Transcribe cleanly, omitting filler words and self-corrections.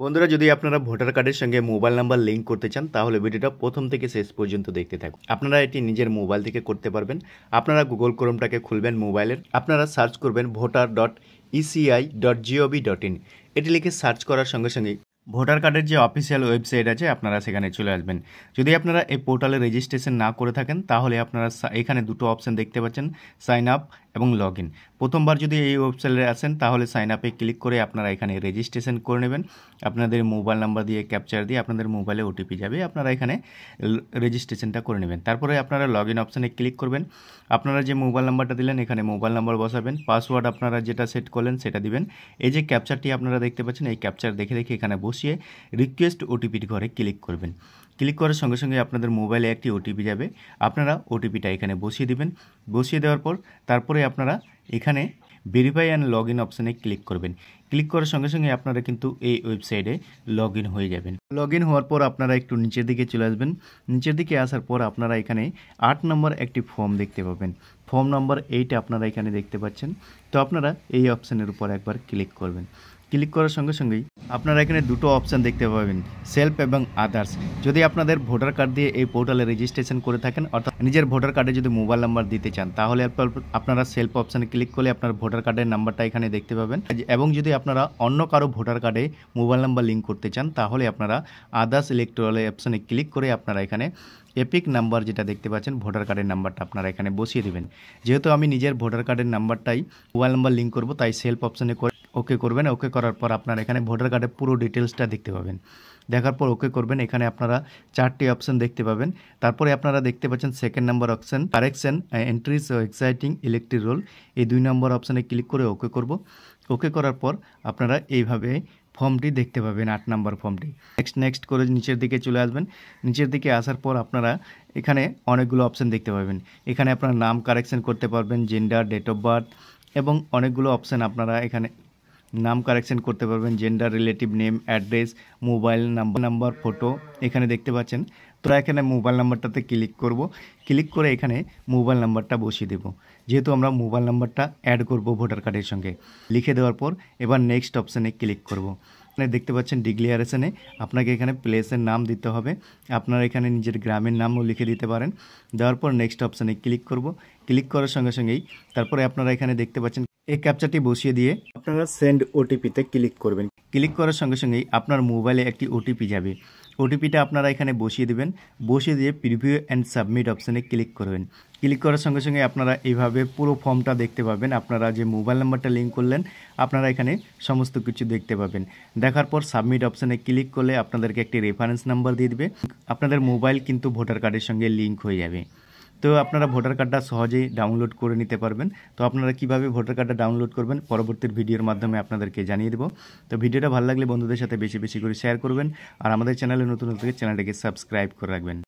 বন্ধুরা, যদি আপনারা ভোটার কার্ডের সঙ্গে মোবাইল নাম্বার লিঙ্ক করতে চান তাহলে ভিডিওটা প্রথম থেকে শেষ পর্যন্ত দেখতে থাকুন। আপনারা এটি নিজের মোবাইল থেকে করতে পারবেন। আপনারা গুগল ক্রোমটাকে খুলবেন মোবাইলের, আপনারা সার্চ করবেন voter.eci.gov.in। এটি লিখে সার্চ করার সঙ্গে সঙ্গেই ভোটার কার্ডের যে অফিসিয়াল ওয়েবসাইট আছে আপনারা সেখানে চলে আসবেন। যদি আপনারা এই পোর্টালে রেজিস্ট্রেশন না করে থাকেন তাহলে আপনারা এখানে দুটো অপশান দেখতে পাচ্ছেন, সাইন আপ এবং লগ ইন। প্রথমবার যদি এই ওয়েবসাইটে আসেন তাহলে সাইন আপে ক্লিক করে আপনারা এখানে রেজিস্ট্রেশন করে নেবেন। আপনাদের মোবাইল নাম্বার দিয়ে ক্যাপচার দিয়ে আপনাদের মোবাইলে ওটিপি যাবে, আপনারা এখানে রেজিস্ট্রেশনটা করে নেবেন। তারপরে আপনারা লগ ইন অপশানে ক্লিক করবেন। আপনারা যে মোবাইল নাম্বারটা দিলেন এখানে মোবাইল নাম্বার বসাবেন, পাসওয়ার্ড আপনারা যেটা সেট করলেন সেটা দিবেন। এই যে ক্যাপচারটি আপনারা দেখতে পাচ্ছেন, এই ক্যাপচার দেখে দেখে এখানে বসিয়ে রিকোয়েস্ট ওটিপির ঘরে ক্লিক করবেন। ক্লিক করার সঙ্গে সঙ্গে আপনাদের মোবাইলে একটি ওটিপি যাবে, আপনারা ওটিপিটা এখানে বসিয়ে দিবেন। বসিয়ে দেওয়ার পর তারপরে আপনারা এখানে ভেরিফাই অ্যান্ড লগ ইন অপশানে ক্লিক করবেন। ক্লিক করার সঙ্গে সঙ্গে আপনারা কিন্তু এই ওয়েবসাইটে লগ ইন হয়ে যাবেন। লগ ইন হওয়ার পর আপনারা একটু নিচের দিকে চলে আসবেন। নিচের দিকে আসার পর আপনারা এখানে 8 নম্বর একটি ফর্ম দেখতে পাবেন। ফর্ম নাম্বার 8 আপনারা এখানে দেখতে পাচ্ছেন। তো আপনারা এই অপশানের উপর একবার ক্লিক করবেন। ক্লিক করার সঙ্গে সঙ্গেই আপনারা এখানে দুটো অপশান দেখতে পাবেন, সেলফ এবং আদার্স। যদি আপনাদের ভোটার কার্ড দিয়ে এই পোর্টালে রেজিস্ট্রেশন করে থাকেন, অর্থাৎ নিজের ভোটার কার্ডে যদি মোবাইল নাম্বার দিতে চান তাহলে আপনারা সেলফ অপশানে ক্লিক করলে আপনার ভোটার কার্ডের নাম্বারটা এখানে দেখতে পাবেন। এবং যদি আপনারা অন্য কারো ভোটার কার্ডে মোবাইল নাম্বার লিঙ্ক করতে চান তাহলে আপনারা আদার্স ইলেকটোরাল অপশানে ক্লিক করে আপনারা এখানে এপিক নাম্বার যেটা দেখতে পাচ্ছেন ভোটার কার্ডের নাম্বারটা আপনারা এখানে বসিয়ে দেবেন। যেহেতু আমি নিজের ভোটার কার্ডের নাম্বারটাই মোবাইল নাম্বার লিঙ্ক করব তাই সেলফ অপশানে করে ওকে করবেন। ওকে করার পর আপনারা এখানে ভোটার কার্ডের পুরো ডিটেলসটা দেখতে পাবেন। দেখার পর ওকে করবেন। এখানে আপনারা 4টি অপশান দেখতে পাবেন। তারপরে আপনারা দেখতে পাচ্ছেন second number option, correction entries ও এক্সাইটিং ইলেকট্রিক রোল। এই 2 নম্বর অপশানে ক্লিক করে ওকে করব। ওকে করার পর আপনারা এইভাবে ফর্মটি দেখতে পাবেন, 8 নম্বর ফর্মটি। নেক্সট করে নিচের দিকে চলে আসবেন। নিচের দিকে আসার পর আপনারা এখানে অনেকগুলো অপশান দেখতে পাবেন। এখানে আপনার নাম কারেকশন করতে পারবেন, জেন্ডার, ডেট অফ বার্থ এবং অনেকগুলো অপশান আপনারা এখানে নাম কারেকশন করতে পারবেন, gender, relative name, address, mobile number, photo এখানে দেখতে পাচ্ছেন। তো এখানে মোবাইল নাম্বারটাতে ক্লিক করব। ক্লিক করে এখানে মোবাইল নাম্বারটা বসিয়ে দেব। যেহেতু আমরা মোবাইল নাম্বারটা অ্যাড করব ভোটার কার্ডের সঙ্গে, লিখে দেওয়ার পর এবার নেক্সট অপশানে ক্লিক করব। এখানে দেখতে পাচ্ছেন ডিক্লিয়ারেশনে আপনাকে এখানে প্লেসের নাম দিতে হবে। আপনারা এখানে নিজের গ্রামের নামও লিখে দিতে পারেন। দেওয়ার পর নেক্সট অপশানে ক্লিক করব। ক্লিক করার সঙ্গে সঙ্গেই তারপরে আপনারা এখানে দেখতে পাচ্ছেন এই ক্যাপচারটি বসিয়ে দিয়ে আপনারা সেন্ড ওটিপিতে ক্লিক করবেন। ক্লিক করার সঙ্গে সঙ্গেই আপনার মোবাইলে একটি ওটিপি যাবে। ওটিপিটা আপনারা এখানে বসিয়ে দেবেন। বসিয়ে দিয়ে প্রিভিউ অ্যান্ড সাবমিট অপশানে ক্লিক করবেন। ক্লিক করার সঙ্গে সঙ্গে আপনারা এইভাবে পুরো ফর্মটা দেখতে পাবেন। আপনারা যে মোবাইল নাম্বারটা লিঙ্ক করলেন আপনারা এখানে সমস্ত কিছু দেখতে পাবেন। দেখার পর সাবমিট অপশানে ক্লিক করলে আপনাদেরকে একটি রেফারেন্স নাম্বার দিয়ে দেবে। আপনাদের মোবাইল কিন্তু ভোটার কার্ডের সঙ্গে লিঙ্ক হয়ে যাবে। তো আপনারা ভোটার কার্ডটা সহজেই ডাউনলোড করে নিতে পারবেন। তো আপনারা কিভাবে ভোটার কার্ডটা ডাউনলোড করবেন পরবর্তী ভিডিওর মাধ্যমে আপনাদেরকে জানিয়ে দেবো। তো ভিডিওটা ভালো লাগলে বন্ধুদের সাথে বেশি বেশি করে শেয়ার করবেন। আর আমাদের চ্যানেলে নতুন হলে চ্যানেলটাকে সাবস্ক্রাইব করে রাখবেন।